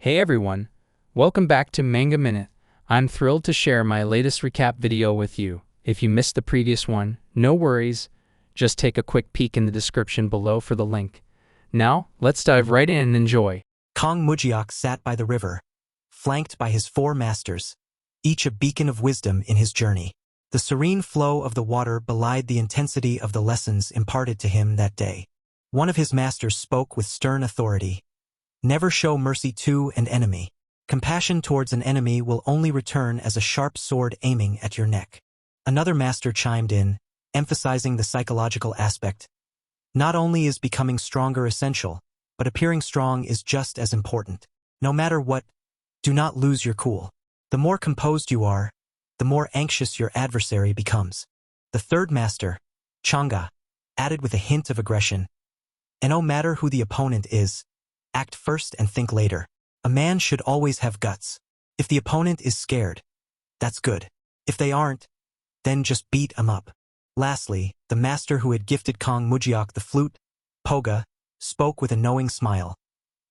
Hey everyone, welcome back to Manga Minute. I'm thrilled to share my latest recap video with you. If you missed the previous one, no worries, just take a quick peek in the description below for the link. Now, let's dive right in and enjoy. Kong Mujiak sat by the river, flanked by his 4 masters, each a beacon of wisdom in his journey. The serene flow of the water belied the intensity of the lessons imparted to him that day. One of his masters spoke with stern authority. Never show mercy to an enemy. Compassion towards an enemy will only return as a sharp sword aiming at your neck. Another master chimed in, emphasizing the psychological aspect. Not only is becoming stronger essential, but appearing strong is just as important. No matter what, do not lose your cool. The more composed you are, the more anxious your adversary becomes. The third master, Changa, added with a hint of aggression. And no matter who the opponent is, act first and think later. A man should always have guts. If the opponent is scared, that's good. If they aren't, then just beat 'em up. Lastly, the master who had gifted Kong Mujiak the flute, Poga, spoke with a knowing smile.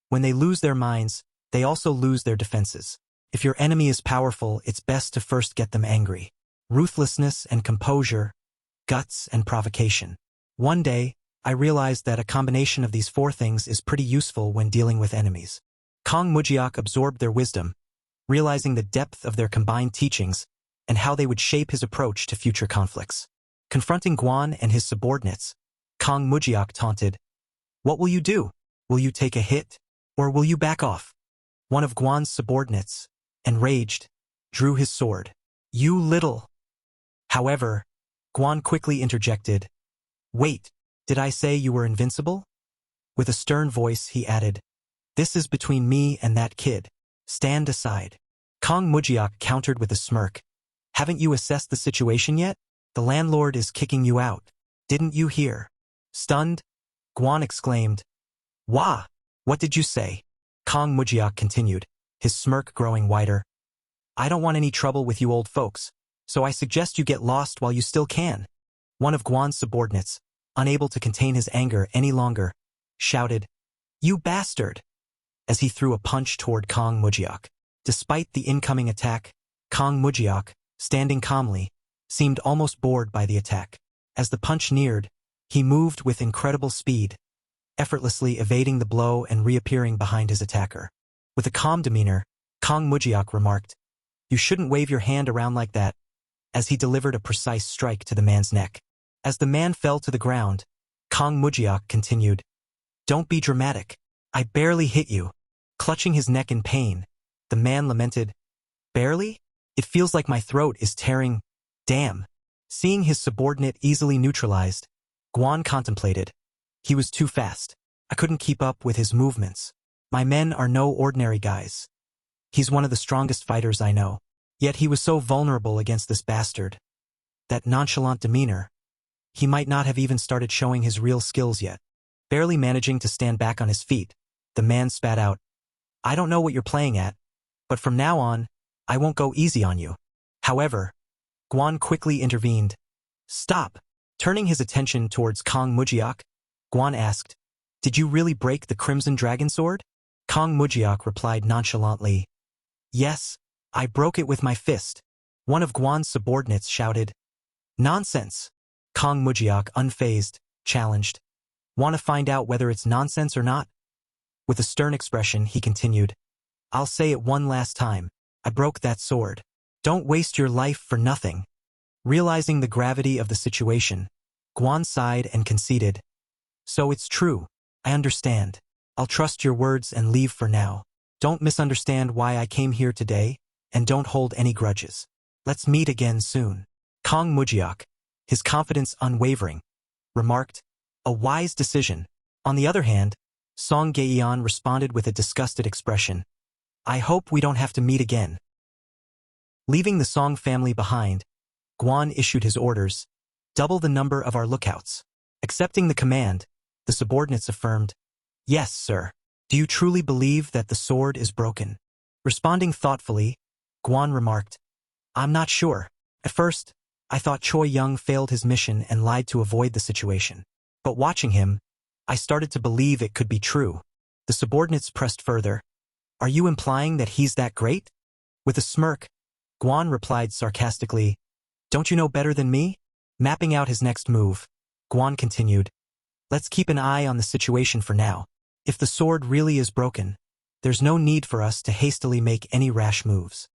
When they lose their minds, they also lose their defenses. If your enemy is powerful, it's best to first get them angry. Ruthlessness and composure, guts and provocation. One day, I realized that a combination of these 4 things is pretty useful when dealing with enemies. Kong Mujiak absorbed their wisdom, realizing the depth of their combined teachings and how they would shape his approach to future conflicts. Confronting Guan and his subordinates, Kong Mujiak taunted, "What will you do? Will you take a hit, or will you back off?" One of Guan's subordinates, enraged, drew his sword. "You little..." However, Guan quickly interjected, "Wait. Did I say you were invincible?" With a stern voice, he added, "This is between me and that kid. Stand aside." Kong Mujiak countered with a smirk. "Haven't you assessed the situation yet? The landlord is kicking you out. Didn't you hear?" Stunned, Guan exclaimed, "Wah! What did you say?" Kong Mujiak continued, his smirk growing wider. "I don't want any trouble with you old folks, so I suggest you get lost while you still can." One of Guan's subordinates, unable to contain his anger any longer, shouted, "You bastard!" as he threw a punch toward Kong Mujiak. Despite the incoming attack, Kong Mujiak, standing calmly, seemed almost bored by the attack. As the punch neared, he moved with incredible speed, effortlessly evading the blow and reappearing behind his attacker. With a calm demeanor, Kong Mujiak remarked, "You shouldn't wave your hand around like that," as he delivered a precise strike to the man's neck. As the man fell to the ground, Kong Mujiak continued, "Don't be dramatic. I barely hit you." Clutching his neck in pain, the man lamented, "Barely? It feels like my throat is tearing. Damn." Seeing his subordinate easily neutralized, Guan contemplated. "He was too fast. I couldn't keep up with his movements. My men are no ordinary guys. He's one of the strongest fighters I know. Yet he was so vulnerable against this bastard. That nonchalant demeanor. He might not have even started showing his real skills yet." Barely managing to stand back on his feet, the man spat out, "I don't know what you're playing at, but from now on, I won't go easy on you." However, Guan quickly intervened. "Stop." Turning his attention towards Kong Mujiak, Guan asked, "Did you really break the Crimson Dragon Sword?" Kong Mujiak replied nonchalantly, "Yes, I broke it with my fist." One of Guan's subordinates shouted, "Nonsense." Kong Mujiak, unfazed, challenged, "Want to find out whether it's nonsense or not?" With a stern expression, he continued, "I'll say it one last time. I broke that sword. Don't waste your life for nothing." Realizing the gravity of the situation, Guan sighed and conceded, "So it's true. I understand. I'll trust your words and leave for now. Don't misunderstand why I came here today, and don't hold any grudges. Let's meet again soon." Kong Mujiak, his confidence unwavering, remarked, "A wise decision." On the other hand, Song Gayan responded with a disgusted expression, "I hope we don't have to meet again." Leaving the Song family behind, Guan issued his orders, "Double the number of our lookouts." Accepting the command, the subordinates affirmed, "Yes, sir." "Do you truly believe that the sword is broken?" Responding thoughtfully, Guan remarked, "I'm not sure. At first, I thought Choi Young failed his mission and lied to avoid the situation. But watching him, I started to believe it could be true." The subordinates pressed further, Are you implying that he's that great? With a smirk, Guan replied sarcastically, Don't you know better than me? Mapping out his next move, Guan continued, Let's keep an eye on the situation for now. If the sword really is broken, there's no need for us to hastily make any rash moves.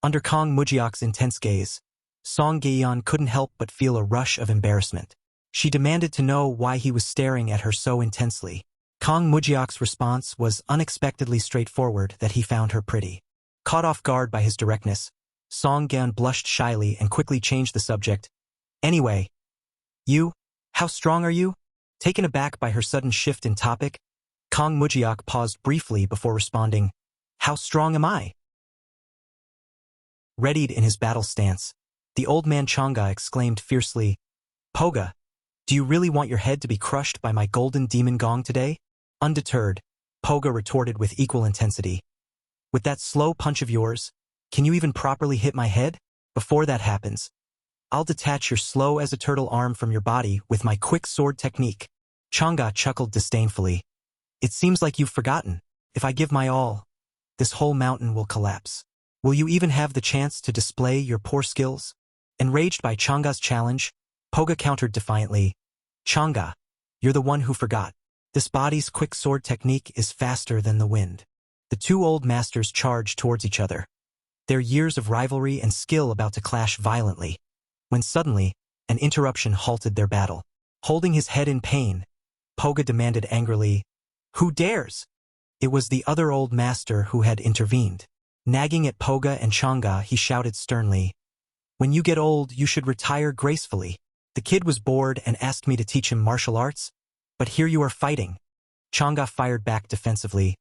Under Kong Mujiak's intense gaze, Song Gayan couldn't help but feel a rush of embarrassment. She demanded to know why he was staring at her so intensely. Kong Mujiak's response was unexpectedly straightforward that he found her pretty. Caught off guard by his directness, Song Gayan blushed shyly and quickly changed the subject. Anyway, how strong are you? Taken aback by her sudden shift in topic, Kong Mujiak paused briefly before responding, How strong am I? Readied in his battle stance, the old man Chang'e exclaimed fiercely, Poga, do you really want your head to be crushed by my golden demon gong today? Undeterred, Poga retorted with equal intensity. With that slow punch of yours, can you even properly hit my head? Before that happens, I'll detach your slow-as-a-turtle arm from your body with my quick sword technique. Chang'e chuckled disdainfully. It seems like you've forgotten. If I give my all, this whole mountain will collapse. Will you even have the chance to display your poor skills? Enraged by Chang'e's challenge, Poga countered defiantly. Chang'e, you're the one who forgot. This body's quick sword technique is faster than the wind. The two old masters charged towards each other, their years of rivalry and skill about to clash violently, when suddenly, an interruption halted their battle. Holding his head in pain, Poga demanded angrily, Who dares? It was the other old master who had intervened. Nagging at Poga and Chang'e, he shouted sternly, When you get old, you should retire gracefully. The kid was bored and asked me to teach him martial arts, but here you are fighting. Chang'e fired back defensively.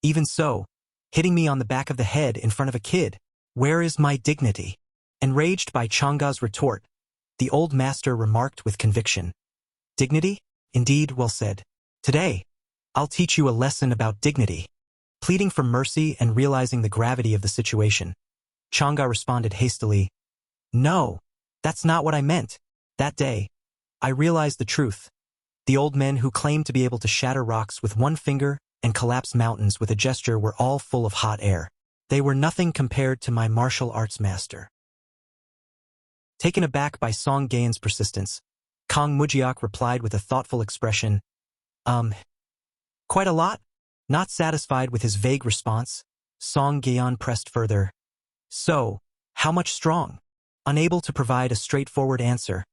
Even so, hitting me on the back of the head in front of a kid, where is my dignity? Enraged by Chang'e's retort, the old master remarked with conviction. Dignity? Indeed, well said. Today, I'll teach you a lesson about dignity. Pleading for mercy and realizing the gravity of the situation, Chang'e responded hastily, No, that's not what I meant. That day, I realized the truth. The old men who claimed to be able to shatter rocks with one finger and collapse mountains with a gesture were all full of hot air. They were nothing compared to my martial arts master. Taken aback by Song Gayan's persistence, Kong Mujiak replied with a thoughtful expression, Quite a lot? Not satisfied with his vague response, Song Gayan pressed further. So, how much strong? Unable to provide a straightforward answer,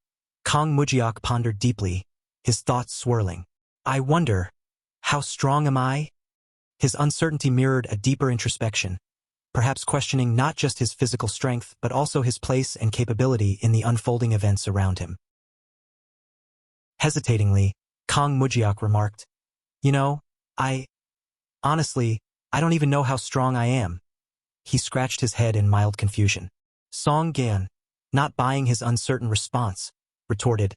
Kong Mujiak pondered deeply, his thoughts swirling. I wonder, how strong am I? His uncertainty mirrored a deeper introspection, perhaps questioning not just his physical strength but also his place and capability in the unfolding events around him. Hesitatingly, Kong Mujiak remarked, Honestly, I don't even know how strong I am. He scratched his head in mild confusion. Song Gayan, not buying his uncertain response, retorted,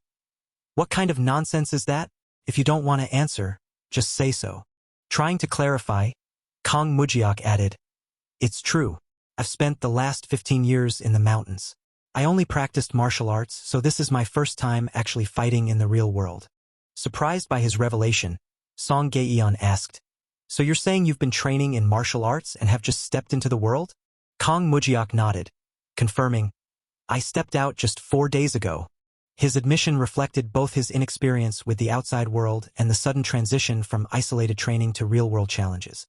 What kind of nonsense is that? If you don't want to answer, just say so. Trying to clarify, Kong Mujiak added, It's true. I've spent the last 15 years in the mountains. I only practiced martial arts, so this is my first time actually fighting in the real world. Surprised by his revelation, Song Gayan asked, So you're saying you've been training in martial arts and have just stepped into the world? Kong Mujiak nodded, confirming, I stepped out just 4 days ago. His admission reflected both his inexperience with the outside world and the sudden transition from isolated training to real-world challenges.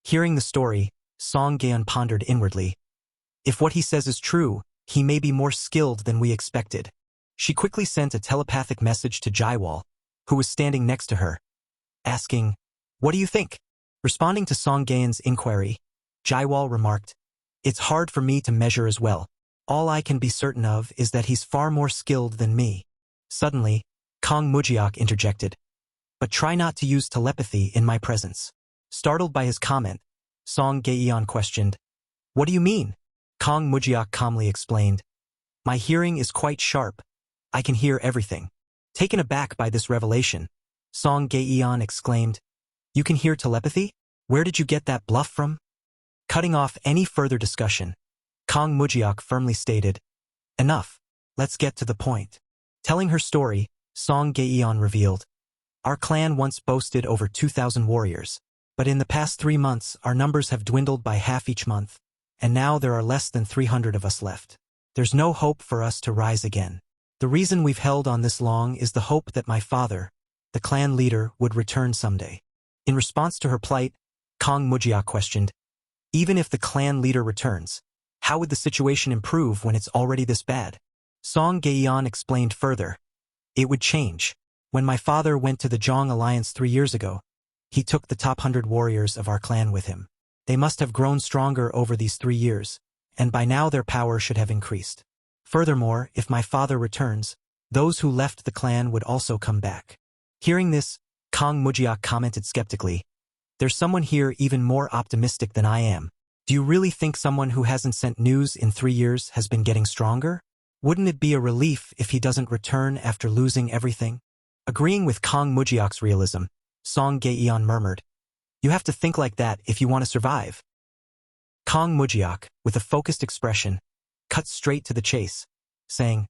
Hearing the story, Song Gayan pondered inwardly. If what he says is true, he may be more skilled than we expected. She quickly sent a telepathic message to Jaiwal, who was standing next to her, asking, What do you think? Responding to Song Gayan's inquiry, Jaiwal remarked, It's hard for me to measure as well. All I can be certain of is that he's far more skilled than me. Suddenly, Kong Mujiak interjected, But try not to use telepathy in my presence. Startled by his comment, Song Gayan questioned, What do you mean? Kong Mujiak calmly explained, My hearing is quite sharp. I can hear everything. Taken aback by this revelation, Song Gayan exclaimed, You can hear telepathy? Where did you get that bluff from? Cutting off any further discussion, Kong Mujiak firmly stated, Enough. Let's get to the point. Telling her story, Song Gayan revealed, Our clan once boasted over 2,000 warriors. But in the past 3 months, our numbers have dwindled by half each month, and now there are less than 300 of us left. There's no hope for us to rise again. The reason we've held on this long is the hope that my father, the clan leader, would return someday. In response to her plight, Kong Mujia questioned, even if the clan leader returns, how would the situation improve when it's already this bad? Song Gayan explained further. It would change. When my father went to the Zhong Alliance 3 years ago, he took the top 100 warriors of our clan with him. They must have grown stronger over these 3 years, and by now their power should have increased. Furthermore, if my father returns, those who left the clan would also come back. Hearing this, Kong Mujia commented skeptically, there's someone here even more optimistic than I am. Do you really think someone who hasn't sent news in 3 years has been getting stronger? Wouldn't it be a relief if he doesn't return after losing everything? Agreeing with Kong Mujiak's realism, Song Gayan murmured, you have to think like that if you want to survive. Kong Mujiak, with a focused expression, cut straight to the chase, saying,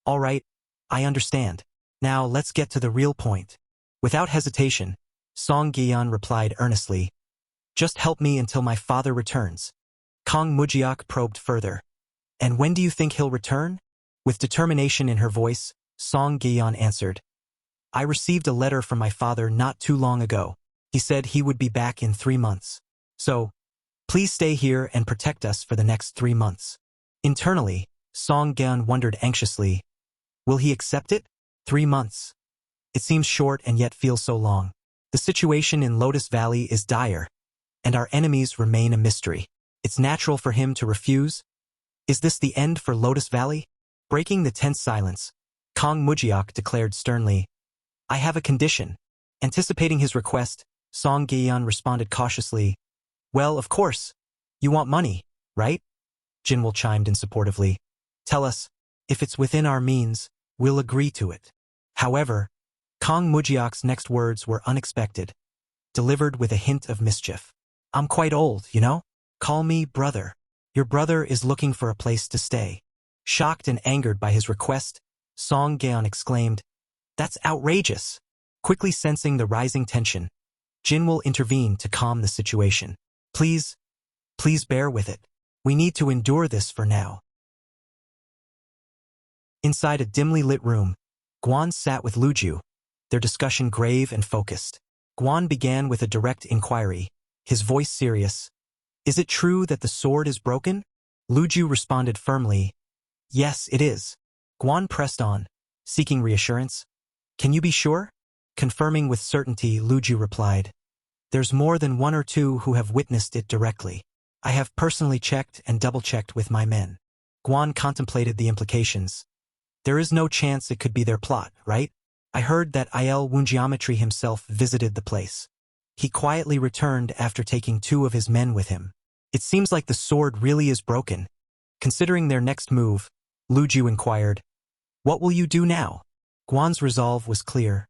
all right, I understand. Now let's get to the real point. Without hesitation, Song Gayan replied earnestly, just help me until my father returns. Kong Mujiak probed further. And when do you think he'll return? With determination in her voice, Song Gayan answered, I received a letter from my father not too long ago. He said he would be back in 3 months. So, please stay here and protect us for the next 3 months. Internally, Song Gayan wondered anxiously, will he accept it? 3 months. It seems short and yet feels so long. The situation in Lotus Valley is dire, and our enemies remain a mystery. It's natural for him to refuse. Is this the end for Lotus Valley? Breaking the tense silence, Kong Mujiak declared sternly, I have a condition. Anticipating his request, Song Gayan responded cautiously, well, of course. You want money, right? Jinwoo chimed in supportively. Tell us, if it's within our means, we'll agree to it. However, Kong Mujiak's next words were unexpected, delivered with a hint of mischief. I'm quite old, you know? Call me brother. Your brother is looking for a place to stay. Shocked and angered by his request, Song Gayan exclaimed, that's outrageous. Quickly sensing the rising tension, Jinwoo intervened to calm the situation. Please bear with it. We need to endure this for now. Inside a dimly lit room, Guan sat with Luju, their discussion grave and focused. Guan began with a direct inquiry, his voice serious. Is it true that the sword is broken? Luju responded firmly, yes, it is. Guan pressed on, seeking reassurance. Can you be sure? Confirming with certainty, Luju replied, there's more than 1 or 2 who have witnessed it directly. I have personally checked and double-checked with my men. Guan contemplated the implications. There is no chance it could be their plot, right? I heard that Il Wungeometry himself visited the place. He quietly returned after taking 2 of his men with him. It seems like the sword really is broken. Considering their next move, Luju inquired, what will you do now? Guan's resolve was clear.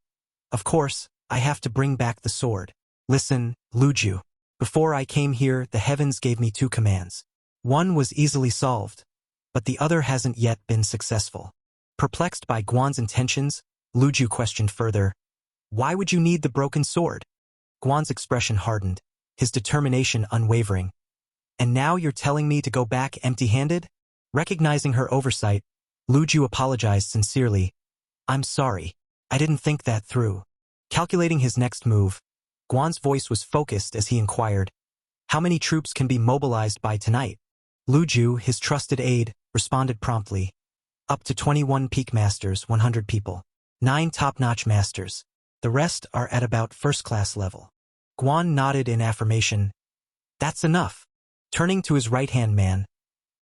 Of course, I have to bring back the sword. Listen, Luju. Before I came here, the heavens gave me 2 commands. One was easily solved, but the other hasn't yet been successful. Perplexed by Guan's intentions, Luju questioned further, why would you need the broken sword? Guan's expression hardened, his determination unwavering. And now you're telling me to go back empty-handed? Recognizing her oversight, Luju apologized sincerely. I'm sorry. I didn't think that through. Calculating his next move, Guan's voice was focused as he inquired, how many troops can be mobilized by tonight? Luju, his trusted aide, responded promptly. Up to 21 peak masters, 100 people. 9 top-notch masters. The rest are at about first-class level. Guan nodded in affirmation. That's enough. Turning to his right-hand man,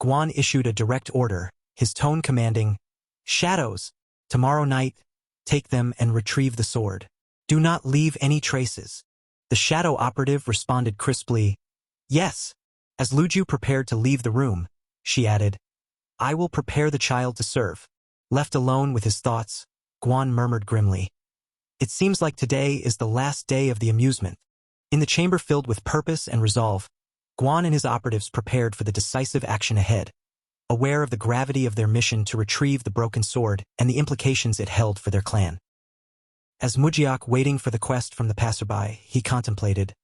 Guan issued a direct order, his tone commanding, Shadows, tomorrow night, take them and retrieve the sword. Do not leave any traces. The shadow operative responded crisply, yes. As Luju prepared to leave the room, she added, I will prepare the child to serve. Left alone with his thoughts, Guan murmured grimly. It seems like today is the last day of the amusement. In the chamber filled with purpose and resolve, Guan and his operatives prepared for the decisive action ahead, aware of the gravity of their mission to retrieve the broken sword and the implications it held for their clan. As Mujiak waiting for the quest from the passerby, he contemplated,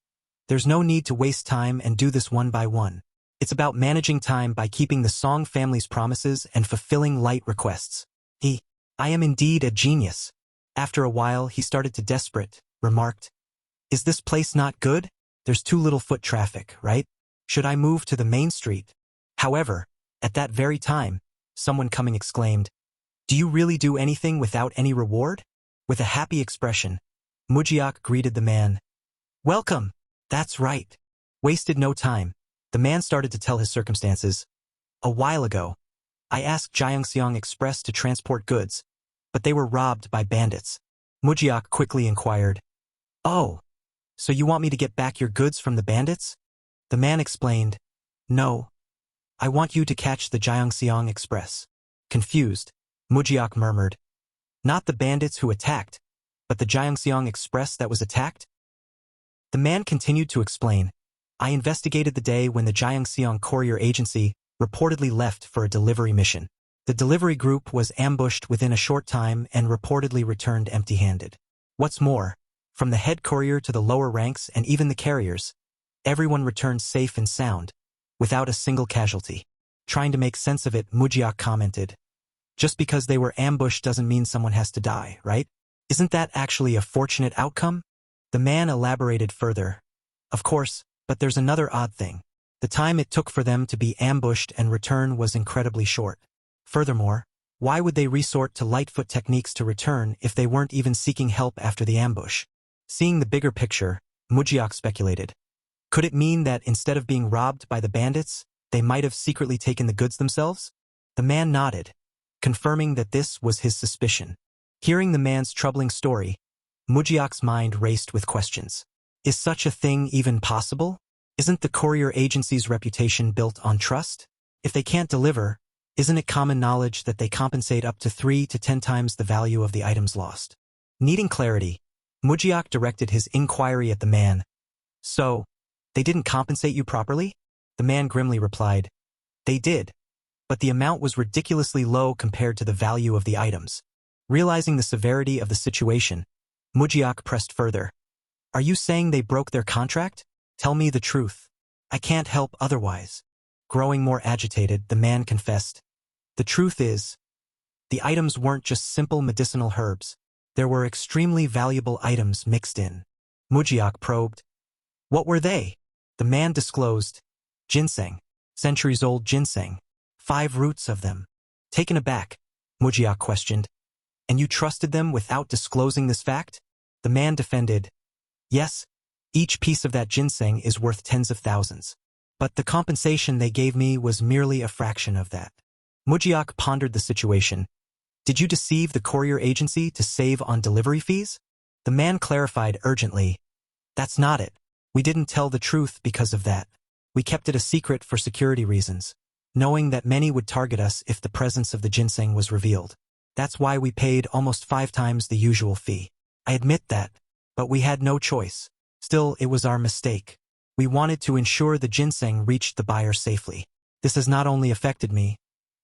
There's no need to waste time and do this one by one. It's about managing time by keeping the Song family's promises and fulfilling light requests. I am indeed a genius. After a while, he started to desperate, remarked, "Is this place not good? There's too little foot traffic, right? Should I move to the main street?" However, at that very time, someone coming exclaimed, "Do you really do anything without any reward?" With a happy expression, Mujiak greeted the man. "Welcome. That's right." Wasted no time. The man started to tell his circumstances. "A while ago, I asked Jiangxiang Express to transport goods, but they were robbed by bandits." Mujiak quickly inquired, "Oh, so you want me to get back your goods from the bandits?" The man explained, "No, I want you to catch the Jiangxiang Express." Confused, Mujiak murmured, "Not the bandits who attacked, but the Jiangxiang Express that was attacked?" The man continued to explain, "I investigated the day when the Jiangxiang Courier Agency reportedly left for a delivery mission. The delivery group was ambushed within a short time and reportedly returned empty-handed. What's more, from the head courier to the lower ranks and even the carriers, everyone returned safe and sound, without a single casualty." Trying to make sense of it, Mujiak commented, "Just because they were ambushed doesn't mean someone has to die, right? Isn't that actually a fortunate outcome?" The man elaborated further. "Of course, but there's another odd thing. The time it took for them to be ambushed and return was incredibly short. Furthermore, why would they resort to Lightfoot techniques to return if they weren't even seeking help after the ambush?" Seeing the bigger picture, Mujiak speculated, "Could it mean that instead of being robbed by the bandits, they might have secretly taken the goods themselves?" The man nodded, confirming that this was his suspicion. Hearing the man's troubling story, Mujiak's mind raced with questions. Is such a thing even possible? Isn't the courier agency's reputation built on trust? If they can't deliver, isn't it common knowledge that they compensate up to 3 to 10 times the value of the items lost? Needing clarity, Mujiak directed his inquiry at the man. "So, they didn't compensate you properly?" The man grimly replied, "They did, but the amount was ridiculously low compared to the value of the items." Realizing the severity of the situation, Mujiak pressed further. "Are you saying they broke their contract? Tell me the truth. I can't help otherwise." Growing more agitated, the man confessed, "The truth is, the items weren't just simple medicinal herbs. There were extremely valuable items mixed in." Mujiak probed, "What were they?" The man disclosed, "Ginseng, centuries-old ginseng, 5 roots of them." Taken aback, Mujiak questioned, "And you trusted them without disclosing this fact?" The man defended, "Yes, each piece of that ginseng is worth tens of thousands. But the compensation they gave me was merely a fraction of that." Mujiak pondered the situation. "Did you deceive the courier agency to save on delivery fees?" The man clarified urgently, "That's not it. We didn't tell the truth because of that. We kept it a secret for security reasons, knowing that many would target us if the presence of the ginseng was revealed. That's why we paid almost 5 times the usual fee. I admit that, but we had no choice. Still, it was our mistake. We wanted to ensure the ginseng reached the buyer safely. This has not only affected me,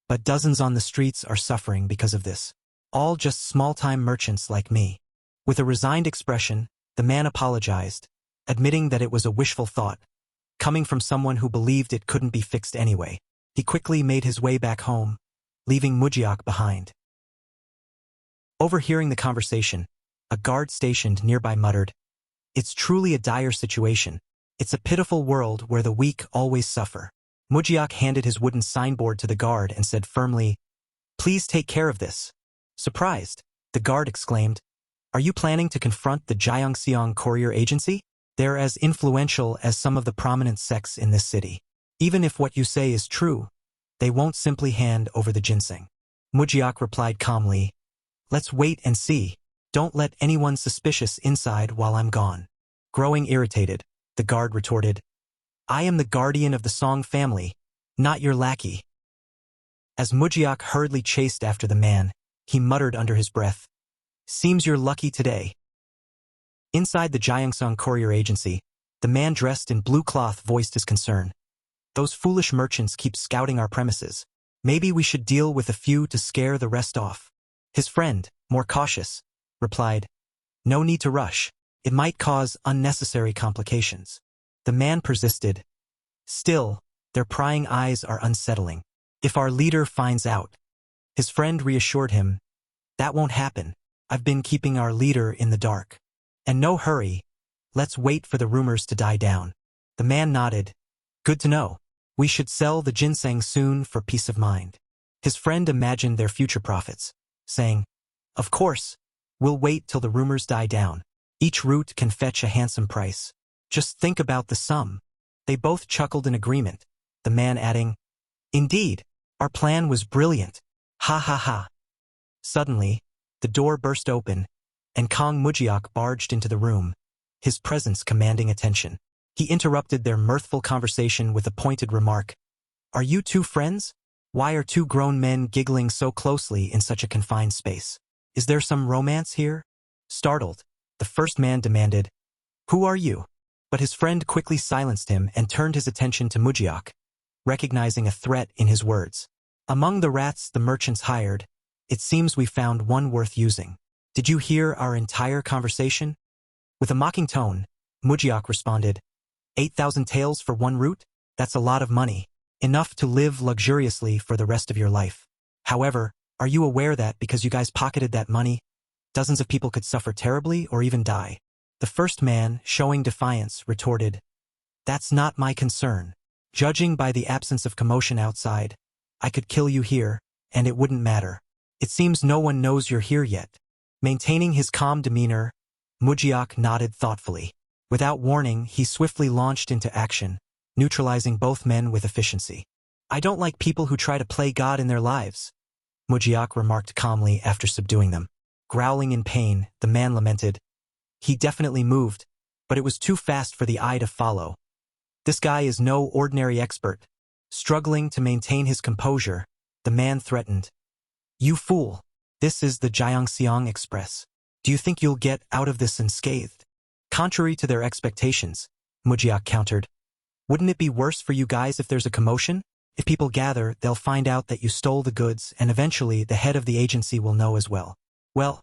but dozens on the streets are suffering because of this. All just small-time merchants like me." With a resigned expression, the man apologized, admitting that it was a wishful thought, coming from someone who believed it couldn't be fixed anyway. He quickly made his way back home, leaving Mujiak behind. Overhearing the conversation, a guard stationed nearby muttered, "It's truly a dire situation. It's a pitiful world where the weak always suffer." Mujiak handed his wooden signboard to the guard and said firmly, "Please take care of this." Surprised, the guard exclaimed, "Are you planning to confront the Jiangxiang Courier Agency? They're as influential as some of the prominent sects in this city. Even if what you say is true, they won't simply hand over the ginseng." Mujiak replied calmly, "Let's wait and see. Don't let anyone suspicious inside while I'm gone." Growing irritated, the guard retorted, "I am the guardian of the Song family, not your lackey." As Mujiak hurriedly chased after the man, he muttered under his breath, "Seems you're lucky today." Inside the Jiangxiang Courier Agency, the man dressed in blue cloth voiced his concern. "Those foolish merchants keep scouting our premises. Maybe we should deal with a few to scare the rest off." His friend, more cautious, replied, "No need to rush. It might cause unnecessary complications." The man persisted. Still, their prying eyes are unsettling. If our leader finds out. His friend reassured him. That won't happen. I've been keeping our leader in the dark. And no hurry. Let's wait for the rumors to die down. The man nodded. Good to know. We should sell the ginseng soon for peace of mind. His friend imagined their future profits, saying, Of course, we'll wait till the rumors die down. Each root can fetch a handsome price. Just think about the sum. They both chuckled in agreement, the man adding, Indeed, our plan was brilliant. Ha ha ha. Suddenly, the door burst open, and Kong Mujiak barged into the room, his presence commanding attention. He interrupted their mirthful conversation with a pointed remark. Are you two friends? Why are two grown men giggling so closely in such a confined space? Is there some romance here? Startled, the first man demanded, Who are you? But his friend quickly silenced him and turned his attention to Mujiak, recognizing a threat in his words. Among the rats the merchants hired, it seems we found one worth using. Did you hear our entire conversation? With a mocking tone, Mujiak responded, 8,000 taels for one root? That's a lot of money. Enough to live luxuriously for the rest of your life. However, are you aware that because you guys pocketed that money, dozens of people could suffer terribly or even die? The first man, showing defiance, retorted, That's not my concern. Judging by the absence of commotion outside, I could kill you here, and it wouldn't matter. It seems no one knows you're here yet. Maintaining his calm demeanor, Mujiak nodded thoughtfully. Without warning, he swiftly launched into action, neutralizing both men with efficiency. I don't like people who try to play God in their lives, Mujiak remarked calmly after subduing them. Growling in pain, the man lamented. He definitely moved, but it was too fast for the eye to follow. This guy is no ordinary expert. Struggling to maintain his composure, the man threatened. You fool! This is the Jiangxiang Express. Do you think you'll get out of this unscathed? Contrary to their expectations, Mujiak countered. Wouldn't it be worse for you guys if there's a commotion? If people gather, they'll find out that you stole the goods, and eventually the head of the agency will know as well. Well,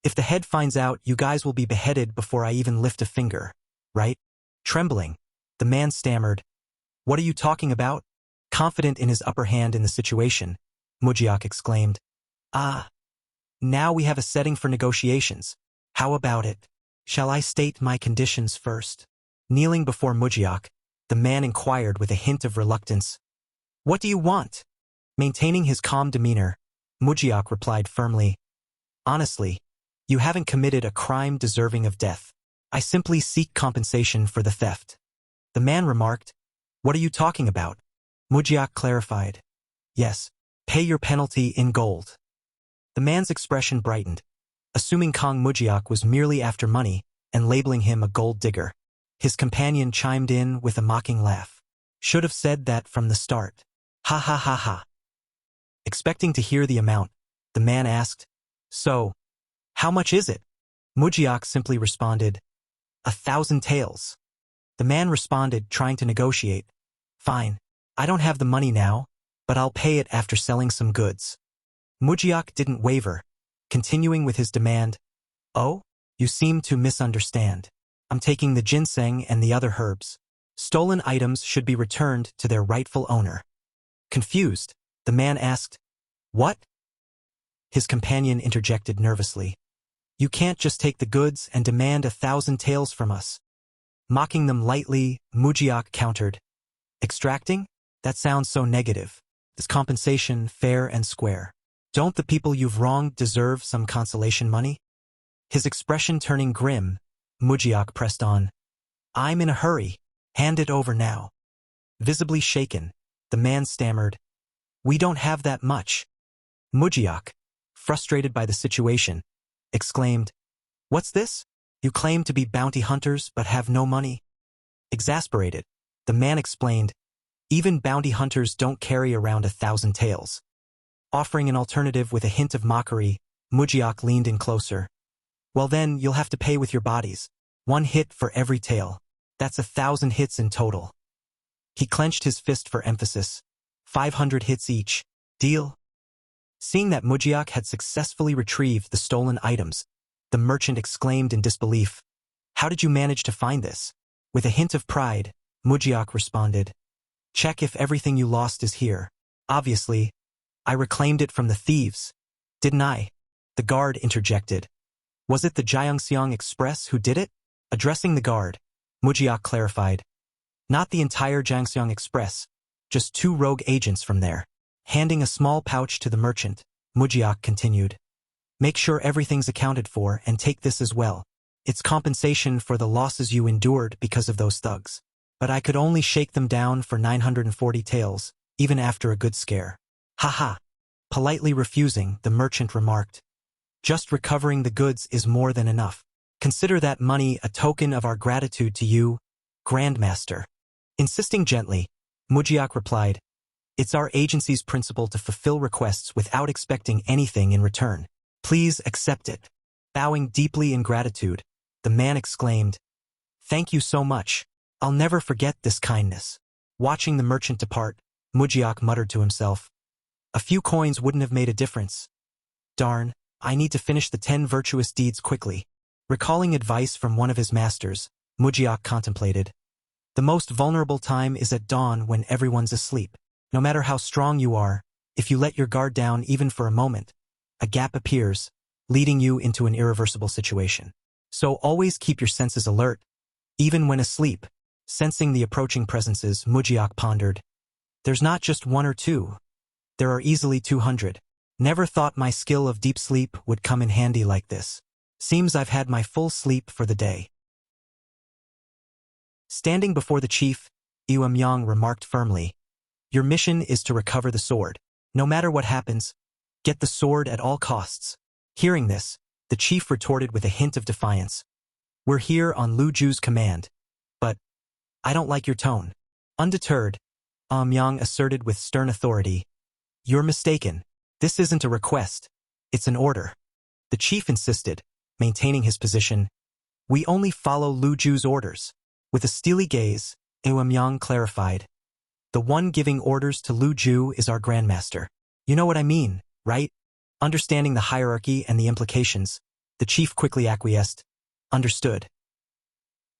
if the head finds out, you guys will be beheaded before I even lift a finger, right? Trembling, the man stammered. What are you talking about? Confident in his upper hand in the situation, Mujiak exclaimed. Ah, now we have a setting for negotiations. How about it? Shall I state my conditions first? Kneeling before Mujiak, the man inquired with a hint of reluctance. What do you want? Maintaining his calm demeanor, Mujiak replied firmly. Honestly, you haven't committed a crime deserving of death. I simply seek compensation for the theft. The man remarked. What are you talking about? Mujiak clarified. Yes, pay your penalty in gold. The man's expression brightened, assuming Kong Mujiak was merely after money and labeling him a gold digger. His companion chimed in with a mocking laugh. Should have said that from the start. Ha ha ha ha. Expecting to hear the amount, the man asked, So, how much is it? Mujiak simply responded, 1,000 taels. The man responded, trying to negotiate. Fine, I don't have the money now, but I'll pay it after selling some goods. Mujiak didn't waver, continuing with his demand. Oh, you seem to misunderstand. I'm taking the ginseng and the other herbs. Stolen items should be returned to their rightful owner. Confused, the man asked, What? His companion interjected nervously. You can't just take the goods and demand 1,000 taels from us. Mocking them lightly, Mujiak countered. Extracting? That sounds so negative. Is compensation fair and square? Don't the people you've wronged deserve some consolation money? His expression turning grim, Mujiak pressed on. I'm in a hurry. Hand it over now. Visibly shaken, the man stammered. We don't have that much. Mujiak, frustrated by the situation, exclaimed, What's this? You claim to be bounty hunters but have no money? Exasperated, the man explained, Even bounty hunters don't carry around 1,000 taels. Offering an alternative with a hint of mockery, Mujiak leaned in closer. Well then, you'll have to pay with your bodies. 1 hit for every tael. That's 1,000 hits in total. He clenched his fist for emphasis. 500 hits each. Deal? Seeing that Mujiak had successfully retrieved the stolen items, the merchant exclaimed in disbelief. How did you manage to find this? With a hint of pride, Mujiak responded, "Check if everything you lost is here. Obviously, I reclaimed it from the thieves. Didn't I?" The guard interjected. "Was it the Jiangxiang Express who did it?" Addressing the guard, Mujiak clarified, "Not the entire Jiangxiang Express, just 2 rogue agents from there." Handing a small pouch to the merchant, Mujiak continued, "Make sure everything's accounted for and take this as well. It's compensation for the losses you endured because of those thugs. But I could only shake them down for 940 taels, even after a good scare." "Haha." Politely refusing, the merchant remarked, "Just recovering the goods is more than enough. Consider that money a token of our gratitude to you, Grandmaster." Insisting gently, Mujiak replied, "It's our agency's principle to fulfill requests without expecting anything in return. Please accept it." Bowing deeply in gratitude, the man exclaimed, "Thank you so much. I'll never forget this kindness." Watching the merchant depart, Mujiak muttered to himself, "A few coins wouldn't have made a difference. Darn, I need to finish the 10 virtuous deeds quickly." Recalling advice from one of his masters, Mujiak contemplated, "The most vulnerable time is at dawn when everyone's asleep. No matter how strong you are, if you let your guard down even for a moment, a gap appears, leading you into an irreversible situation. So always keep your senses alert, even when asleep." Sensing the approaching presences, Mujiak pondered, "There's not just 1 or 2. There are easily 200. Never thought my skill of deep sleep would come in handy like this. Seems I've had my full sleep for the day." Standing before the chief, Yang remarked firmly, "Your mission is to recover the sword. No matter what happens, get the sword at all costs." Hearing this, the chief retorted with a hint of defiance, "We're here on Lu Ju's command. But I don't like your tone." Undeterred, Yang asserted with stern authority, "You're mistaken. This isn't a request. It's an order." The chief insisted, maintaining his position, "We only follow Lu Ju's orders." With a steely gaze, Yang clarified, "The one giving orders to Lu Ju is our grandmaster. You know what I mean, right?" Understanding the hierarchy and the implications, the chief quickly acquiesced, "Understood."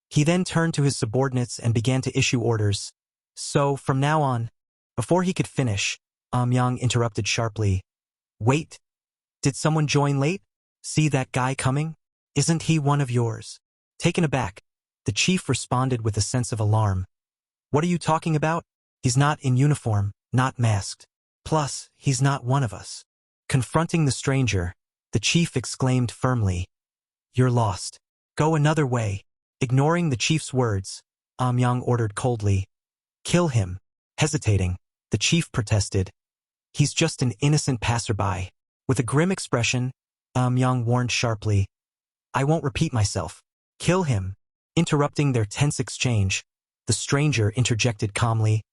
He then turned to his subordinates and began to issue orders. "So, from now on," before he could finish, Yang interrupted sharply, "Wait. Did someone join late? See that guy coming? Isn't he one of yours?" Taken aback, the chief responded with a sense of alarm. "What are you talking about? He's not in uniform, not masked. Plus, he's not one of us." Confronting the stranger, the chief exclaimed firmly, "You're lost. Go another way." Ignoring the chief's words, Yang ordered coldly, "Kill him." Hesitating, the chief protested, "He's just an innocent passerby." With a grim expression, Yang warned sharply, "I won't repeat myself. Kill him." Interrupting their tense exchange, the stranger interjected calmly,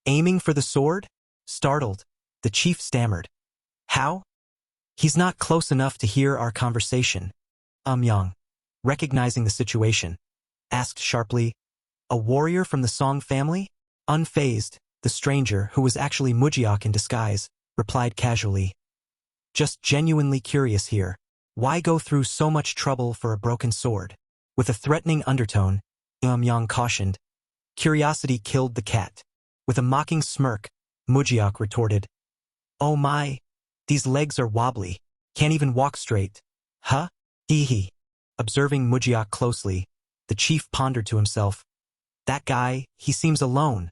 "Aiming for the sword?" Startled, the chief stammered, "How?" "He's not close enough to hear our conversation." Yang, recognizing the situation, asked sharply, "A warrior from the Song family?" Unfazed, the stranger, who was actually Mujiak in disguise, replied casually, "Just genuinely curious here. Why go through so much trouble for a broken sword?" With a threatening undertone, Yang cautioned, "Curiosity killed the cat." With a mocking smirk, Mujiak retorted, "Oh my, these legs are wobbly. Can't even walk straight." "Huh? Hee." Observing Mujiak closely, the chief pondered to himself, "That guy, he seems alone.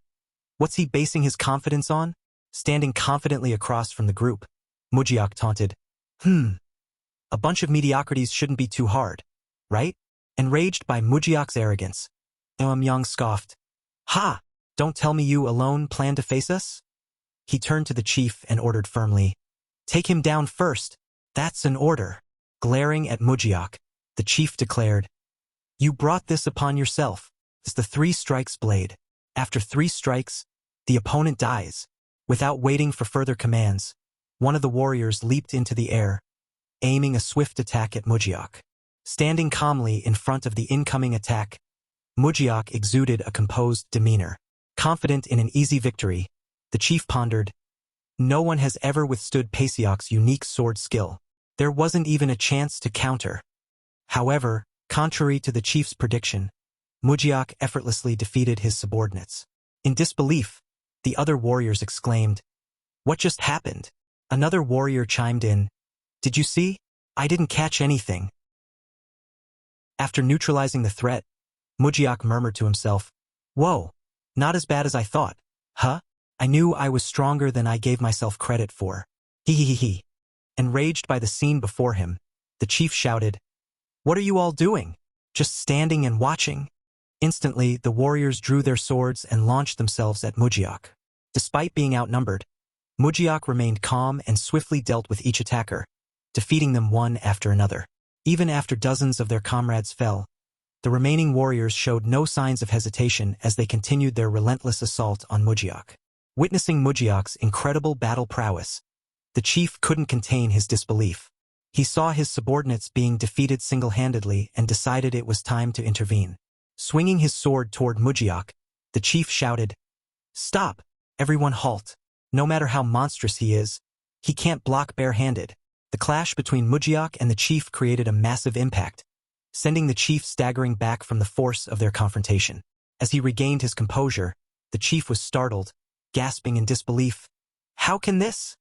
What's he basing his confidence on?" Standing confidently across from the group, Mujiak taunted, "A bunch of mediocrities shouldn't be too hard, right?" Enraged by Mujiak's arrogance, Yang scoffed, "Ha! Don't tell me you alone plan to face us?" He turned to the chief and ordered firmly, "Take him down first. That's an order." Glaring at Mujiak, the chief declared, "You brought this upon yourself. It's the 3 strikes blade. After 3 strikes, the opponent dies." Without waiting for further commands, one of the warriors leaped into the air, aiming a swift attack at Mujiak. Standing calmly in front of the incoming attack, Mujiak exuded a composed demeanor. Confident in an easy victory, the chief pondered, "No one has ever withstood Pasiok's unique sword skill. There wasn't even a chance to counter." However, contrary to the chief's prediction, Mujiak effortlessly defeated his subordinates. In disbelief, the other warriors exclaimed, "What just happened?" Another warrior chimed in, "Did you see? I didn't catch anything." After neutralizing the threat, Mujiak murmured to himself, "Whoa, not as bad as I thought. Huh? I knew I was stronger than I gave myself credit for. Hee hee hee hee." Enraged by the scene before him, the chief shouted, "What are you all doing? Just standing and watching?" Instantly, the warriors drew their swords and launched themselves at Mujiak. Despite being outnumbered, Mujiak remained calm and swiftly dealt with each attacker, defeating them one after another. Even after dozens of their comrades fell, the remaining warriors showed no signs of hesitation as they continued their relentless assault on Mujiak. Witnessing Mujiak's incredible battle prowess, the chief couldn't contain his disbelief. He saw his subordinates being defeated single-handedly and decided it was time to intervene. Swinging his sword toward Mujiak, the chief shouted, "Stop! Everyone halt! No matter how monstrous he is, he can't block bare-handed." The clash between Mujiak and the chief created a massive impact, sending the chief staggering back from the force of their confrontation. As he regained his composure, the chief was startled, gasping in disbelief. "How can this?"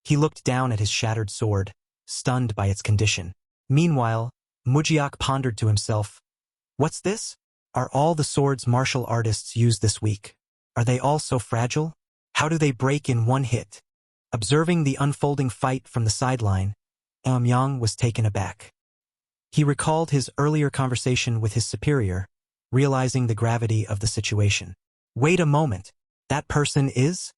He looked down at his shattered sword, stunned by its condition. Meanwhile, Mujiak pondered to himself, "What's this? Are all the swords martial artists use this week? Are they all so fragile? How do they break in one hit?" Observing the unfolding fight from the sideline, Eumyang was taken aback. He recalled his earlier conversation with his superior, realizing the gravity of the situation. Wait a moment, that person is?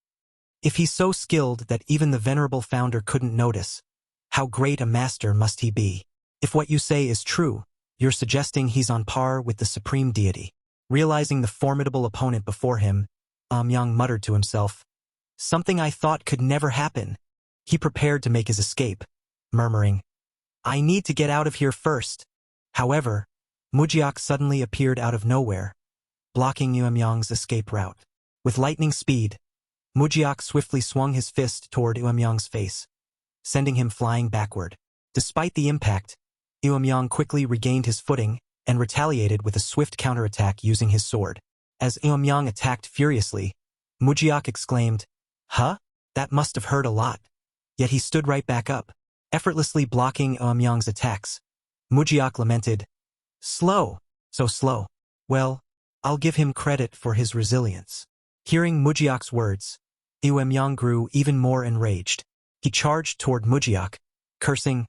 If he's so skilled that even the venerable founder couldn't notice, how great a master must he be? If what you say is true, you're suggesting he's on par with the supreme deity. Realizing the formidable opponent before him, Eumyang muttered to himself, "Something I thought could never happen." He prepared to make his escape, murmuring, "I need to get out of here first." However, Mujiak suddenly appeared out of nowhere, blocking Eumyang's escape route. With lightning speed, Mujiak swiftly swung his fist toward Eumyang's face, sending him flying backward. Despite the impact, Eumyang quickly regained his footing and retaliated with a swift counterattack using his sword. As Eumyang attacked furiously, Mujiak exclaimed, "Huh? That must have hurt a lot." Yet he stood right back up, effortlessly blocking Eumyang's attacks. Mujiak lamented, "Slow, so slow. Well, I'll give him credit for his resilience." Hearing Mujiak's words, Eumyang grew even more enraged. He charged toward Mujiak, cursing,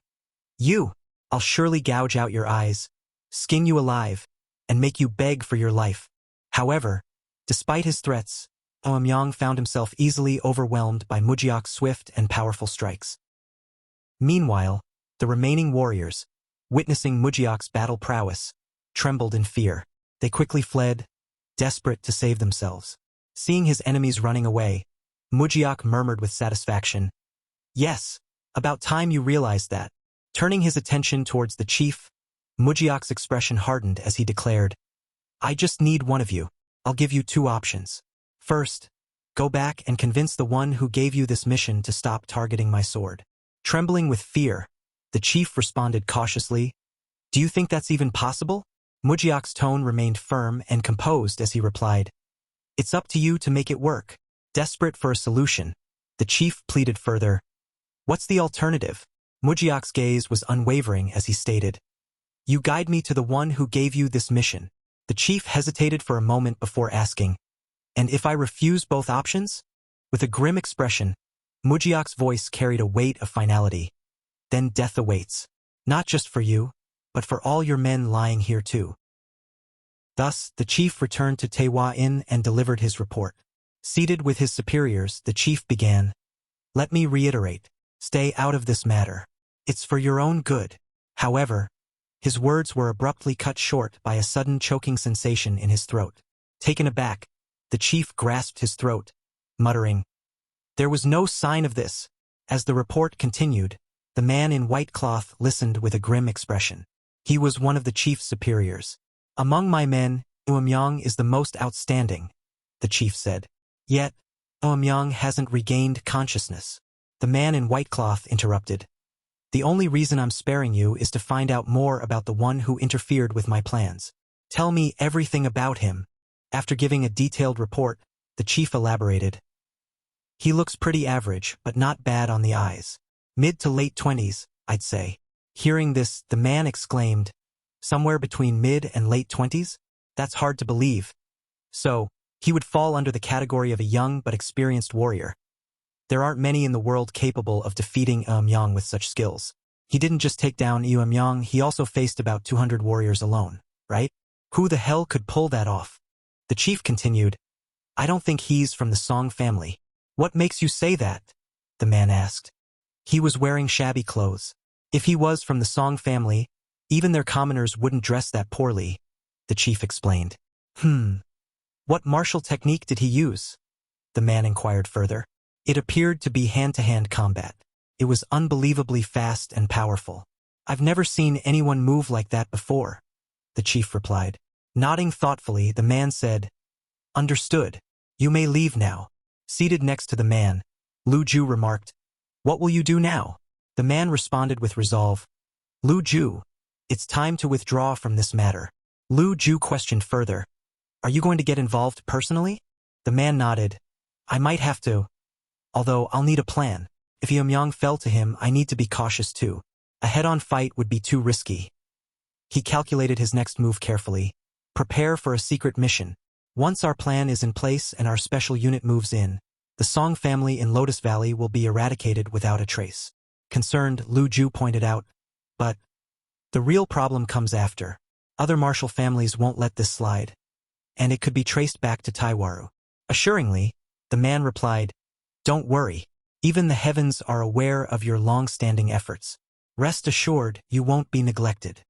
"You! I'll surely gouge out your eyes, skin you alive, and make you beg for your life." However, despite his threats, Eumyang found himself easily overwhelmed by Mujiak's swift and powerful strikes. Meanwhile, the remaining warriors, witnessing Mujiak's battle prowess, trembled in fear. They quickly fled, desperate to save themselves. Seeing his enemies running away, Mujiak murmured with satisfaction, "Yes, about time you realized that." Turning his attention towards the chief, Mujiak's expression hardened as he declared, "I just need one of you. I'll give you two options. First, go back and convince the one who gave you this mission to stop targeting my sword." Trembling with fear, the chief responded cautiously, "Do you think that's even possible?" Mujiak's tone remained firm and composed as he replied, "It's up to you to make it work." Desperate for a solution, the chief pleaded further, "What's the alternative?" Mujiak's gaze was unwavering as he stated, "You guide me to the one who gave you this mission." The chief hesitated for a moment before asking, "And if I refuse both options?" With a grim expression, Mujiak's voice carried a weight of finality. "Then death awaits, not just for you, but for all your men lying here too." Thus, the chief returned to Taehwa Inn and delivered his report. Seated with his superiors, the chief began, "Let me reiterate, stay out of this matter. It's for your own good." However, his words were abruptly cut short by a sudden choking sensation in his throat. Taken aback, the chief grasped his throat, muttering, "There was no sign of this." As the report continued, the man in white cloth listened with a grim expression. He was one of the chief's superiors. "Among my men, Eumyang is the most outstanding," the chief said. "Yet, Eumyang hasn't regained consciousness." The man in white cloth interrupted, "The only reason I'm sparing you is to find out more about the one who interfered with my plans." Tell me everything about him. After giving a detailed report, the chief elaborated. He looks pretty average, but not bad on the eyes. Mid to late 20s, I'd say. Hearing this, the man exclaimed, somewhere between mid and late 20s? That's hard to believe. So, he would fall under the category of a young but experienced warrior. There aren't many in the world capable of defeating Eumyang with such skills. He didn't just take down Eumyang, he also faced about 200 warriors alone, right? Who the hell could pull that off? The chief continued, I don't think he's from the Song family. What makes you say that? The man asked. He was wearing shabby clothes. If he was from the Song family, even their commoners wouldn't dress that poorly, the chief explained. What martial technique did he use? The man inquired further. It appeared to be hand-to-hand combat. It was unbelievably fast and powerful. I've never seen anyone move like that before, the chief replied. Nodding thoughtfully, the man said, Understood. You may leave now. Seated next to the man, Lu Ju remarked, What will you do now? The man responded with resolve. Lu Ju, it's time to withdraw from this matter. Lu Ju questioned further, Are you going to get involved personally? The man nodded. I might have to. Although I'll need a plan. If Eumyang fell to him, I need to be cautious too. A head-on fight would be too risky. He calculated his next move carefully. Prepare for a secret mission. Once our plan is in place and our special unit moves in, the Song family in Lotus Valley will be eradicated without a trace. Concerned, Lu Ju pointed out, but the real problem comes after. Other martial families won't let this slide, and it could be traced back to Taiwaru. Assuringly, the man replied, Don't worry. Even the heavens are aware of your long-standing efforts. Rest assured, you won't be neglected.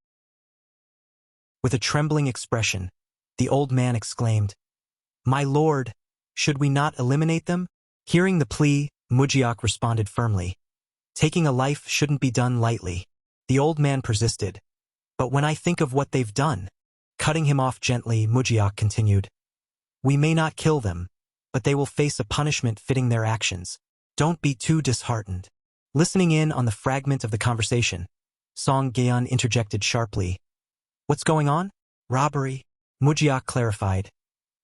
With a trembling expression, the old man exclaimed, My lord, should we not eliminate them? Hearing the plea, Mujiak responded firmly. Taking a life shouldn't be done lightly. The old man persisted. But when I think of what they've done, cutting him off gently, Mujiak continued. We may not kill them, but they will face a punishment fitting their actions. Don't be too disheartened. Listening in on the fragment of the conversation, Song Gayan interjected sharply. What's going on? Robbery? Mujiak clarified.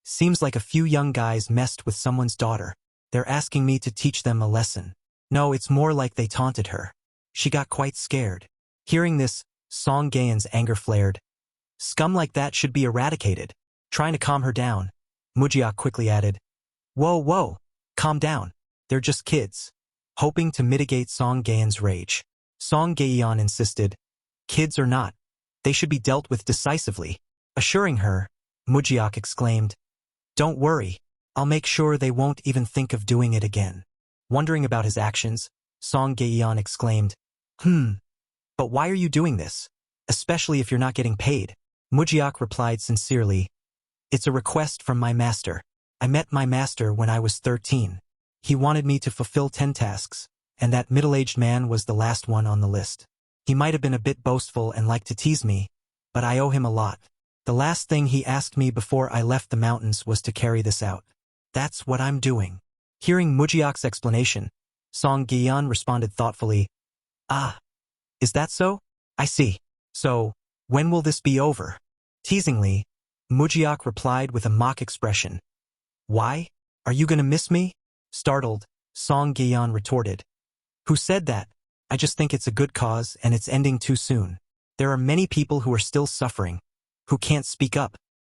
Seems like a few young guys messed with someone's daughter. They're asking me to teach them a lesson. No, it's more like they taunted her. She got quite scared. Hearing this, Song Gayan's anger flared. Scum like that should be eradicated. Trying to calm her down, Mujiak quickly added. Whoa, calm down. They're just kids. Hoping to mitigate Song Gayan's rage, Song Gayan insisted. Kids or not, they should be dealt with decisively. Assuring her, Mujiak exclaimed. Don't worry, I'll make sure they won't even think of doing it again. Wondering about his actions, Song Gayan exclaimed. But why are you doing this? Especially if you're not getting paid. Mujiak replied sincerely. It's a request from my master. I met my master when I was 13. He wanted me to fulfill 10 tasks, and that middle-aged man was the last one on the list. He might have been a bit boastful and liked to tease me, but I owe him a lot. The last thing he asked me before I left the mountains was to carry this out. That's what I'm doing. Hearing Mujiak's explanation, Song Gayan responded thoughtfully. Ah, is that so? I see. So, when will this be over? Teasingly, Mujiak replied with a mock expression. Why? Are you gonna miss me? Startled, Song Gayan retorted. Who said that? I just think it's a good cause and it's ending too soon. There are many people who are still suffering, who can't speak up.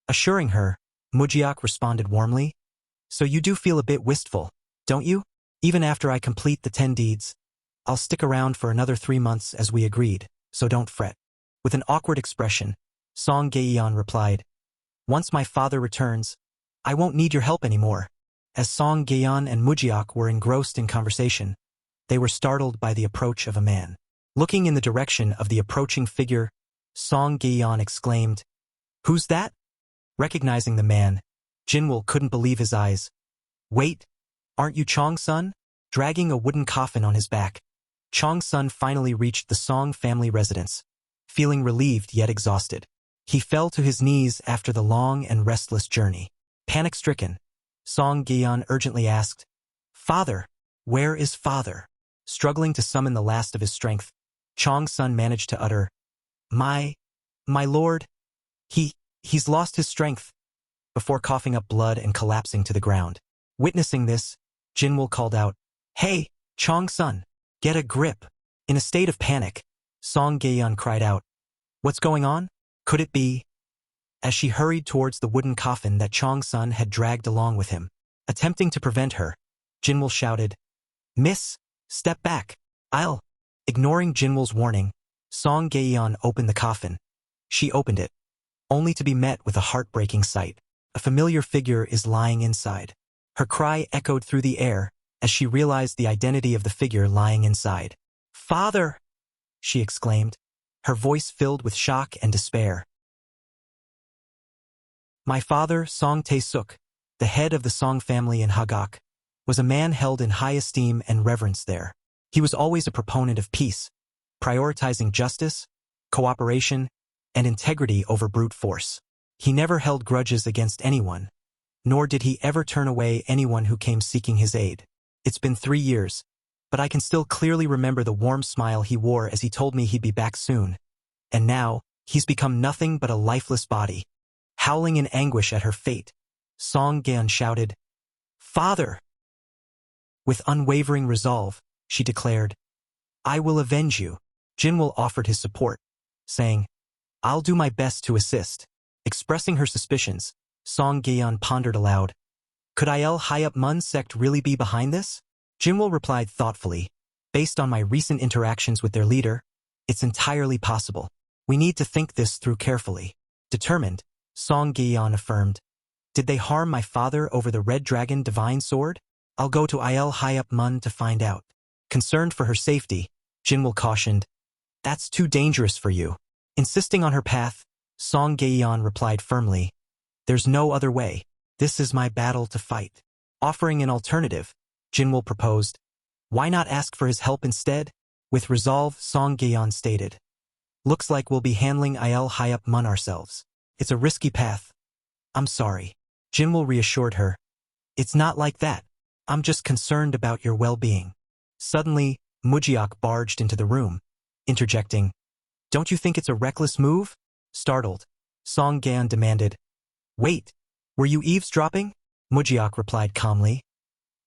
Assuring her, Mujiak responded warmly. So you do feel a bit wistful, don't you? Even after I complete the 10 deeds, I'll stick around for another 3 months as we agreed, so don't fret. With an awkward expression, Song Gayan replied. Once my father returns, I won't need your help anymore. As Song Gayan and Mujiak were engrossed in conversation, they were startled by the approach of a man. Looking in the direction of the approaching figure, Song Gayan exclaimed, Who's that? Recognizing the man, Jinwoo couldn't believe his eyes. Wait, aren't you Chong-sun? Dragging a wooden coffin on his back, Chong-sun finally reached the Song family residence. Feeling relieved yet exhausted, he fell to his knees after the long and restless journey. Panic-stricken, Song Gayan urgently asked, Father, where is father? Struggling to summon the last of his strength, Chong-sun managed to utter, My lord, He's lost his strength, before coughing up blood and collapsing to the ground. Witnessing this, Jinwoo called out, "Hey, Chong-sun, get a grip." In a state of panic, Song Gayan cried out, "What's going on? Could it be?" As she hurried towards the wooden coffin that Chong-sun had dragged along with him. Attempting to prevent her, Jinwoo shouted, "Miss, step back. I'll." Ignoring Jinwoo's warning, Song Gayan opened the coffin. She opened it, only to be met with a heartbreaking sight. A familiar figure is lying inside. Her cry echoed through the air as she realized the identity of the figure lying inside. "Father!" she exclaimed, her voice filled with shock and despair. My father, Song Tae-suk, the head of the Song family in Hagak, was a man held in high esteem and reverence there. He was always a proponent of peace, prioritizing justice, cooperation, and integrity over brute force. He never held grudges against anyone, nor did he ever turn away anyone who came seeking his aid. It's been 3 years, but I can still clearly remember the warm smile he wore as he told me he'd be back soon. And now, he's become nothing but a lifeless body. Howling in anguish at her fate, Song Gayan shouted, "Father!" With unwavering resolve, she declared, "I will avenge you." Jinwoo offered his support, saying, "I'll do my best to assist." Expressing her suspicions, Song Gayan pondered aloud, "Could Il-Hayap-Mun sect really be behind this?" Jinwoo replied thoughtfully, "Based on my recent interactions with their leader, it's entirely possible. We need to think this through carefully." Determined, Song Gayan affirmed, "Did they harm my father over the Red Dragon Divine Sword? I'll go to Il-Hayap-Mun to find out." Concerned for her safety, Jinwoo cautioned, "That's too dangerous for you." Insisting on her path, Song Gayan replied firmly, "There's no other way. This is my battle to fight." Offering an alternative, Jinwoo proposed, "Why not ask for his help instead?" With resolve, Song Gayan stated, "Looks like we'll be handling Il-Hayap-Mun ourselves. It's a risky path." "I'm sorry." Jinwoo reassured her, "It's not like that. I'm just concerned about your well-being." Suddenly, Mujiak barged into the room, interjecting, "Don't you think it's a reckless move?" Startled, Song Gayan demanded, "Wait, were you eavesdropping?" Mujiak replied calmly,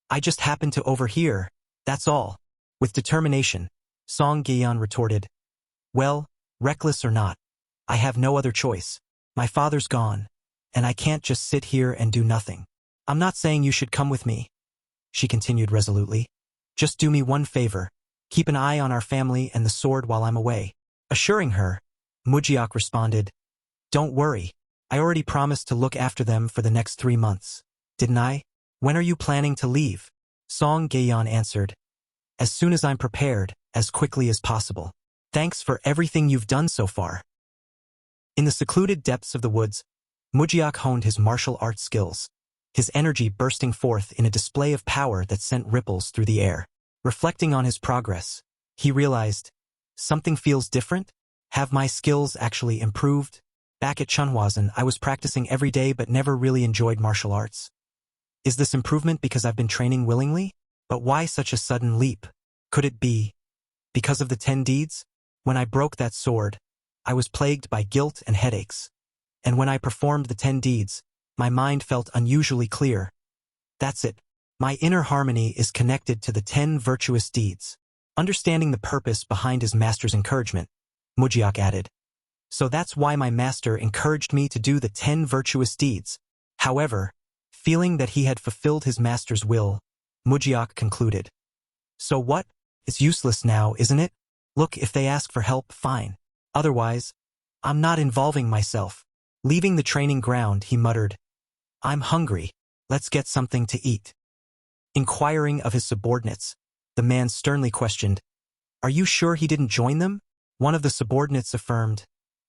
"I just happened to overhear, that's all." With determination, Song Gayan retorted, "Well, reckless or not, I have no other choice. My father's gone, and I can't just sit here and do nothing. I'm not saying you should come with me," she continued resolutely. "Just do me one favor, keep an eye on our family and the sword while I'm away." Assuring her, Mujiak responded, "Don't worry, I already promised to look after them for the next 3 months. Didn't I? When are you planning to leave?" Song Gayan answered, "As soon as I'm prepared, as quickly as possible. Thanks for everything you've done so far." In the secluded depths of the woods, Mujiak honed his martial arts skills, his energy bursting forth in a display of power that sent ripples through the air. Reflecting on his progress, he realized, something feels different? Have my skills actually improved? Back at Chunhwasen, I was practicing every day but never really enjoyed martial arts. Is this improvement because I've been training willingly? But why such a sudden leap? Could it be because of the 10 deeds? When I broke that sword, I was plagued by guilt and headaches. And when I performed the 10 deeds, my mind felt unusually clear. That's it. My inner harmony is connected to the 10 virtuous deeds. Understanding the purpose behind his master's encouragement, Mujiak added, "So that's why my master encouraged me to do the 10 virtuous deeds." However, feeling that he had fulfilled his master's will, Mujiak concluded, "So what? It's useless now, isn't it? Look, if they ask for help, fine. Otherwise, I'm not involving myself." Leaving the training ground, he muttered, "I'm hungry. Let's get something to eat." Inquiring of his subordinates, the man sternly questioned, "Are you sure he didn't join them?" One of the subordinates affirmed,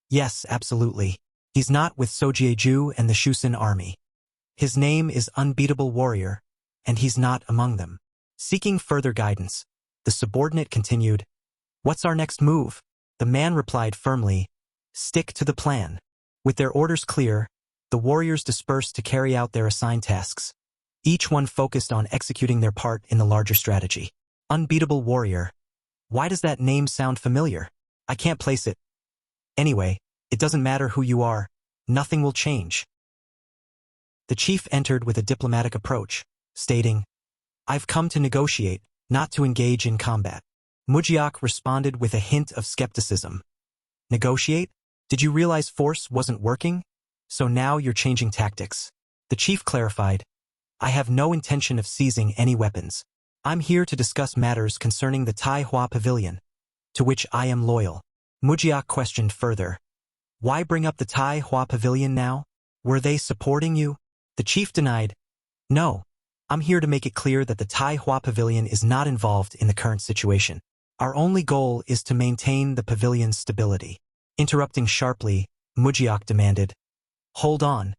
"Yes, absolutely. He's not with Sojieju and the Shusen army. His name is Unbeatable Warrior, and he's not among them." Seeking further guidance, the subordinate continued, "What's our next move?" The man replied firmly, "Stick to the plan." With their orders clear, the warriors dispersed to carry out their assigned tasks, each one focused on executing their part in the larger strategy. Unbeatable Warrior. Why does that name sound familiar? I can't place it. Anyway, it doesn't matter who you are, nothing will change. The chief entered with a diplomatic approach, stating, "I've come to negotiate, not to engage in combat." Mujiak responded with a hint of skepticism. "Negotiate? Did you realize force wasn't working? So now you're changing tactics." The chief clarified, "I have no intention of seizing any weapons. I'm here to discuss matters concerning the Tai Hua Pavilion, to which I am loyal." Mujiak questioned further, "Why bring up the Tai Hua Pavilion now? Were they supporting you?" The chief denied, "No, I'm here to make it clear that the Tai Hua Pavilion is not involved in the current situation. Our only goal is to maintain the pavilion's stability." Interrupting sharply, Mujiak demanded, "Hold on.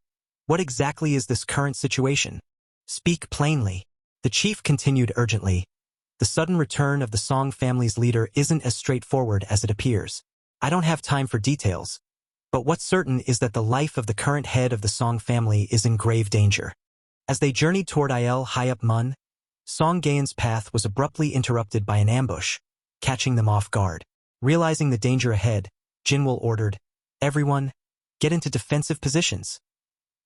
What exactly is this current situation? Speak plainly." The chief continued urgently, "The sudden return of the Song family's leader isn't as straightforward as it appears. I don't have time for details, but what's certain is that the life of the current head of the Song family is in grave danger." As they journeyed toward Il Hayap Mun, Song Gayan's path was abruptly interrupted by an ambush, catching them off guard. Realizing the danger ahead, Jinwoo ordered, "Everyone, get into defensive positions."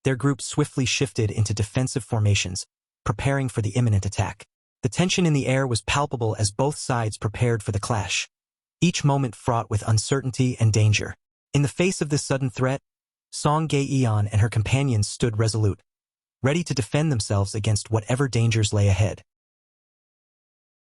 Their group swiftly shifted into defensive formations, preparing for the imminent attack. The tension in the air was palpable as both sides prepared for the clash, each moment fraught with uncertainty and danger. In the face of this sudden threat, Song Gayan and her companions stood resolute, ready to defend themselves against whatever dangers lay ahead.